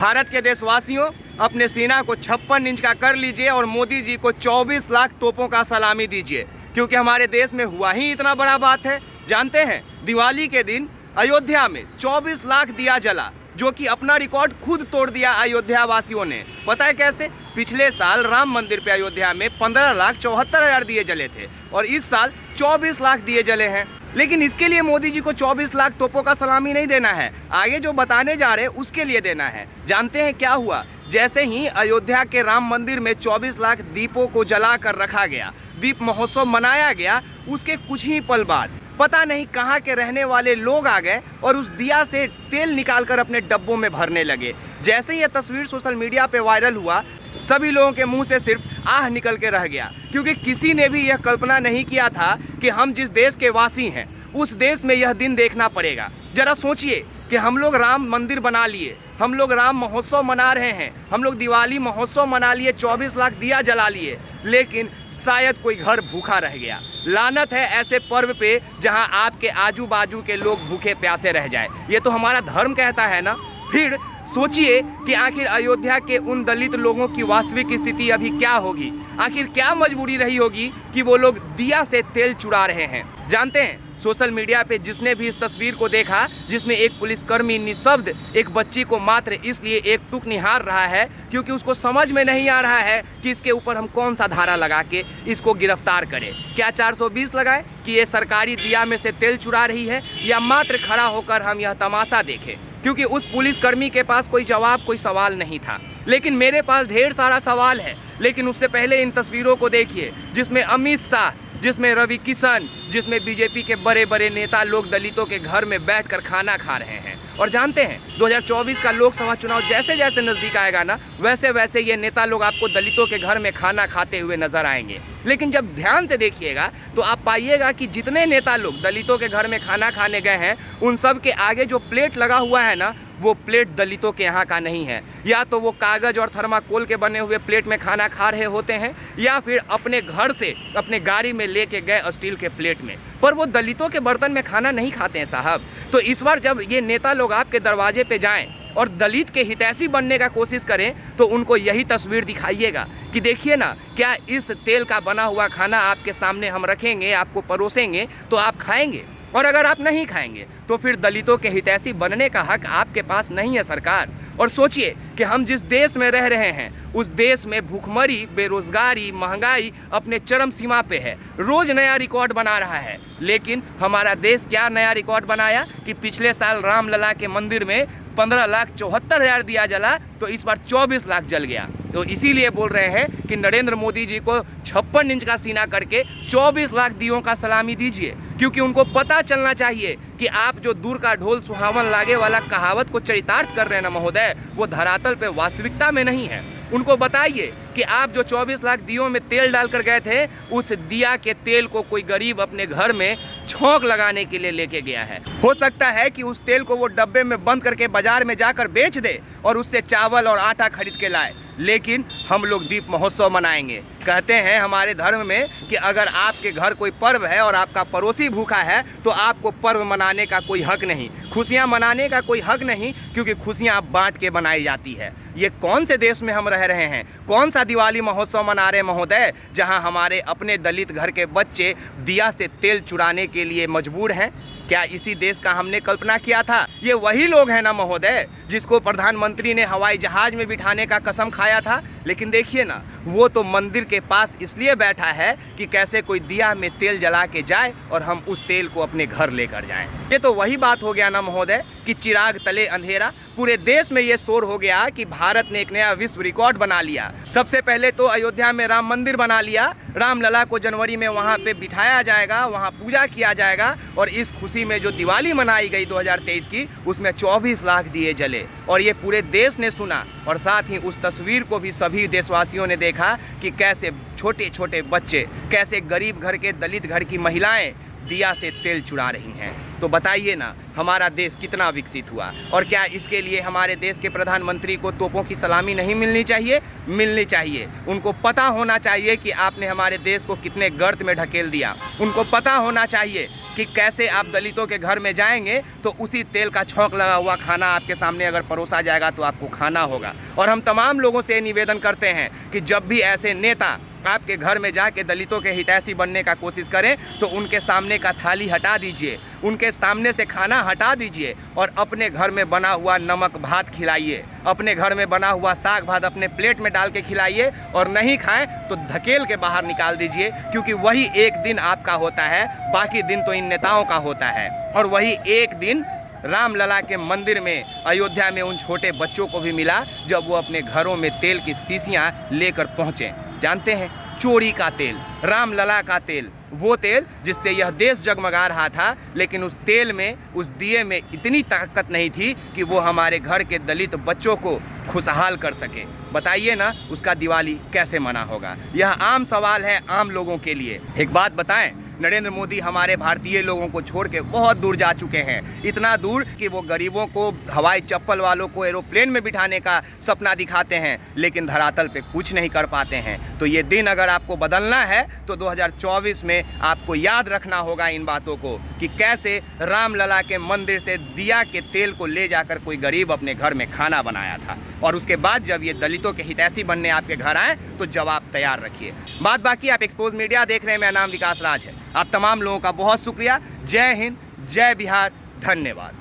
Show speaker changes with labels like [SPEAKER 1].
[SPEAKER 1] भारत के देशवासियों, अपने सेना को 56 इंच का कर लीजिए और मोदी जी को 24 लाख तोपों का सलामी दीजिए, क्योंकि हमारे देश में हुआ ही इतना बड़ा बात है। जानते हैं, दिवाली के दिन अयोध्या में 24 लाख दिया जला, जो कि अपना रिकॉर्ड खुद तोड़ दिया अयोध्या वासियों ने। पता है कैसे? पिछले साल राम मंदिर पे अयोध्या में 15,74,000 दिए जले थे और इस साल 24 लाख दिए जले हैं। लेकिन इसके लिए मोदी जी को 24 लाख तोपों का सलामी नहीं देना है, आगे जो बताने जा रहे हैं उसके लिए देना है। जानते हैं क्या हुआ? जैसे ही अयोध्या के राम मंदिर में 24 लाख दीपों को जला कर रखा गया, दीप महोत्सव मनाया गया, उसके कुछ ही पल बाद पता नहीं कहाँ के रहने वाले लोग आ गए और उस दिया से तेल निकालकर अपने डब्बों में भरने लगे। जैसे ही यह तस्वीर सोशल मीडिया पे वायरल हुआ, सभी लोगों के मुंह से सिर्फ आह निकल के रह गया, क्योंकि किसी ने भी यह कल्पना नहीं किया था कि हम जिस देश के वासी हैं उस देश में यह दिन देखना पड़ेगा। जरा सोचिए कि हम लोग राम मंदिर बना लिए, हम लोग राम महोत्सव मना रहे हैं, हम लोग दिवाली महोत्सव मना लिए, 24 लाख दिया जला लिए, लेकिन शायद कोई घर भूखा रह गया। लानत है ऐसे पर्व पे जहां आपके आजू बाजू के लोग भूखे प्यासे रह जाए। ये तो हमारा धर्म कहता है ना। फिर सोचिए कि आखिर अयोध्या के उन दलित लोगों की वास्तविक स्थिति अभी क्या होगी, आखिर क्या मजबूरी रही होगी कि वो लोग दिया से तेल चुरा रहे हैं। जानते हैं, सोशल मीडिया पे जिसने भी इस तस्वीर को देखा, जिसमें एक पुलिसकर्मी निशब्द एक बच्ची को मात्र इसलिए एक टुक निहार रहा है क्योंकि उसको समझ में नहीं आ रहा है कि इसके ऊपर हम कौन सा धारा लगा के इसको गिरफ्तार करें। क्या 420 लगाए कि ये सरकारी दिया में से तेल चुरा रही है, या मात्र खड़ा होकर हम यह तमाशा देखें? क्योंकि उस पुलिसकर्मी के पास कोई जवाब, कोई सवाल नहीं था। लेकिन मेरे पास ढेर सारा सवाल है। लेकिन उससे पहले इन तस्वीरों को देखिए, जिसमें अमित शाह, जिसमें रवि किशन, जिसमें बीजेपी के बड़े बड़े नेता लोग दलितों के घर में बैठकर खाना खा रहे हैं। और जानते हैं, 2024 का लोकसभा चुनाव जैसे जैसे नज़दीक आएगा ना, वैसे वैसे ये नेता लोग आपको दलितों के घर में खाना खाते हुए नजर आएंगे। लेकिन जब ध्यान से देखिएगा तो आप पाइएगा कि जितने नेता लोग दलितों के घर में खाना खाने गए हैं, उन सब के आगे जो प्लेट लगा हुआ है ना, वो प्लेट दलितों के यहाँ का नहीं है। या तो वो कागज़ और थर्माकोल के बने हुए प्लेट में खाना खा रहे होते हैं, या फिर अपने घर से अपने गाड़ी में लेके गए स्टील के प्लेट में, पर वो दलितों के बर्तन में खाना नहीं खाते हैं साहब। तो इस बार जब ये नेता लोग आपके दरवाजे पे जाएं और दलित के हितैषी बनने का कोशिश करें, तो उनको यही तस्वीर दिखाइएगा कि देखिए ना, क्या इस तेल का बना हुआ खाना आपके सामने हम रखेंगे, आपको परोसेंगे तो आप खाएंगे, और अगर आप नहीं खाएंगे तो फिर दलितों के हितैषी बनने का हक आपके पास नहीं है सरकार। और सोचिए कि हम जिस देश में रह रहे हैं उस देश में भूखमरी, बेरोजगारी, महंगाई अपने चरम सीमा पे है, रोज नया रिकॉर्ड बना रहा है। लेकिन हमारा देश क्या नया रिकॉर्ड बनाया कि पिछले साल रामलला के मंदिर में 15,74,000 दिया जला, तो इस बार 24 लाख जल गया। तो इसीलिए बोल रहे हैं कि नरेंद्र मोदी जी को 56 इंच का सीना करके 24 लाख दियों का सलामी दीजिए, क्योंकि उनको पता चलना चाहिए कि आप जो दूर का ढोल सुहावन लागे वाला कहावत को चरितार्थ कर रहे हैं ना महोदय, वो धरातल पे वास्तविकता में नहीं है। उनको बताइए कि आप जो 24 लाख दियों में तेल डालकर गए थे, उस दिया के तेल को कोई गरीब अपने घर में छौंक लगाने के लिए लेके गया है। हो सकता है कि उस तेल को वो डब्बे में बंद करके बाजार में जाकर बेच दे और उससे चावल और आटा खरीद के लाए, लेकिन हम लोग दीप महोत्सव मनाएंगे। कहते हैं हमारे धर्म में कि अगर आपके घर कोई पर्व है और आपका पड़ोसी भूखा है, तो आपको पर्व मनाने का कोई हक नहीं, खुशियां मनाने का कोई हक नहीं, क्योंकि खुशियां बांट के बनाई जाती है। ये कौन से देश में हम रह रहे हैं? कौन सा दिवाली महोत्सव मना रहे महोदय, जहां हमारे अपने दलित घर के बच्चे दिया से तेल चुराने के लिए मजबूर हैं? क्या इसी देश का हमने कल्पना किया था? ये वही लोग हैं ना महोदय, जिसको प्रधानमंत्री ने हवाई जहाज में बिठाने का कसम खाया था। लेकिन देखिए ना, वो तो मंदिर के पास इसलिए बैठा है कि कैसे कोई दिया में तेल जला के जाए और हम उस तेल को अपने घर लेकर जाएं। ये तो वही बात हो गया ना महोदय कि चिराग तले अंधेरा। पूरे देश में ये शोर हो गया कि भारत ने एक नया विश्व रिकॉर्ड बना लिया। सबसे पहले तो अयोध्या में राम मंदिर बना लिया, रामलला को जनवरी में वहाँ पे बिठाया जाएगा, वहाँ पूजा किया जाएगा, और इस खुशी में जो दिवाली मनाई गई 2023 की, उसमें 24 लाख दिए जले और ये पूरे देश ने सुना। और साथ ही उस तस्वीर को भी सभी देशवासियों ने देखा कि कैसे छोटे छोटे बच्चे, कैसे गरीब घर के दलित घर की महिलाएं दिया से तेल चुरा रही हैं। तो बताइए ना, हमारा देश कितना विकसित हुआ। और क्या इसके लिए हमारे देश के प्रधानमंत्री को तोपों की सलामी नहीं मिलनी चाहिए? मिलनी चाहिए। उनको पता होना चाहिए कि आपने हमारे देश को कितने गर्त में ढकेल दिया। उनको पता होना चाहिए कि कैसे आप दलितों के घर में जाएंगे तो उसी तेल का छौंक लगा हुआ खाना आपके सामने अगर परोसा जाएगा तो आपको खाना होगा। और हम तमाम लोगों से निवेदन करते हैं कि जब भी ऐसे नेता आपके घर में जाके दलितों के हितैषी बनने का कोशिश करें तो उनके सामने का थाली हटा दीजिए, उनके सामने से खाना हटा दीजिए और अपने घर में बना हुआ नमक भात खिलाइए, अपने घर में बना हुआ साग भात अपने प्लेट में डाल के खिलाइए। और नहीं खाएं तो धकेल के बाहर निकाल दीजिए, क्योंकि वही एक दिन आपका होता है, बाकी दिन तो इन नेताओं का होता है। और वही एक दिन रामलला के मंदिर में अयोध्या में उन छोटे बच्चों को भी मिला जब वो अपने घरों में तेल की शीशियाँ लेकर पहुँचे। जानते हैं, चोरी का तेल, रामलला का तेल, वो तेल जिससे यह देश जगमगा रहा था, लेकिन उस तेल में, उस दिए में इतनी ताकत नहीं थी कि वो हमारे घर के दलित बच्चों को खुशहाल कर सके। बताइए ना, उसका दिवाली कैसे मना होगा? यह आम सवाल है आम लोगों के लिए। एक बात बताएं, नरेंद्र मोदी हमारे भारतीय लोगों को छोड़ के बहुत दूर जा चुके हैं, इतना दूर कि वो गरीबों को, हवाई चप्पल वालों को एरोप्लेन में बिठाने का सपना दिखाते हैं, लेकिन धरातल पे कुछ नहीं कर पाते हैं। तो ये दिन अगर आपको बदलना है तो 2024 में आपको याद रखना होगा इन बातों को, कि कैसे रामलला के मंदिर से दिया के तेल को ले जाकर कोई गरीब अपने घर में खाना बनाया था। और उसके बाद जब ये दलितों के हितैषी बनने आपके घर आए तो जवाब तैयार रखिए। बात बाकी, आप एक्सपोज मीडिया देख रहे हैं, मेरा नाम विकास राज है। आप तमाम लोगों का बहुत शुक्रिया। जय हिंद, जय बिहार, धन्यवाद।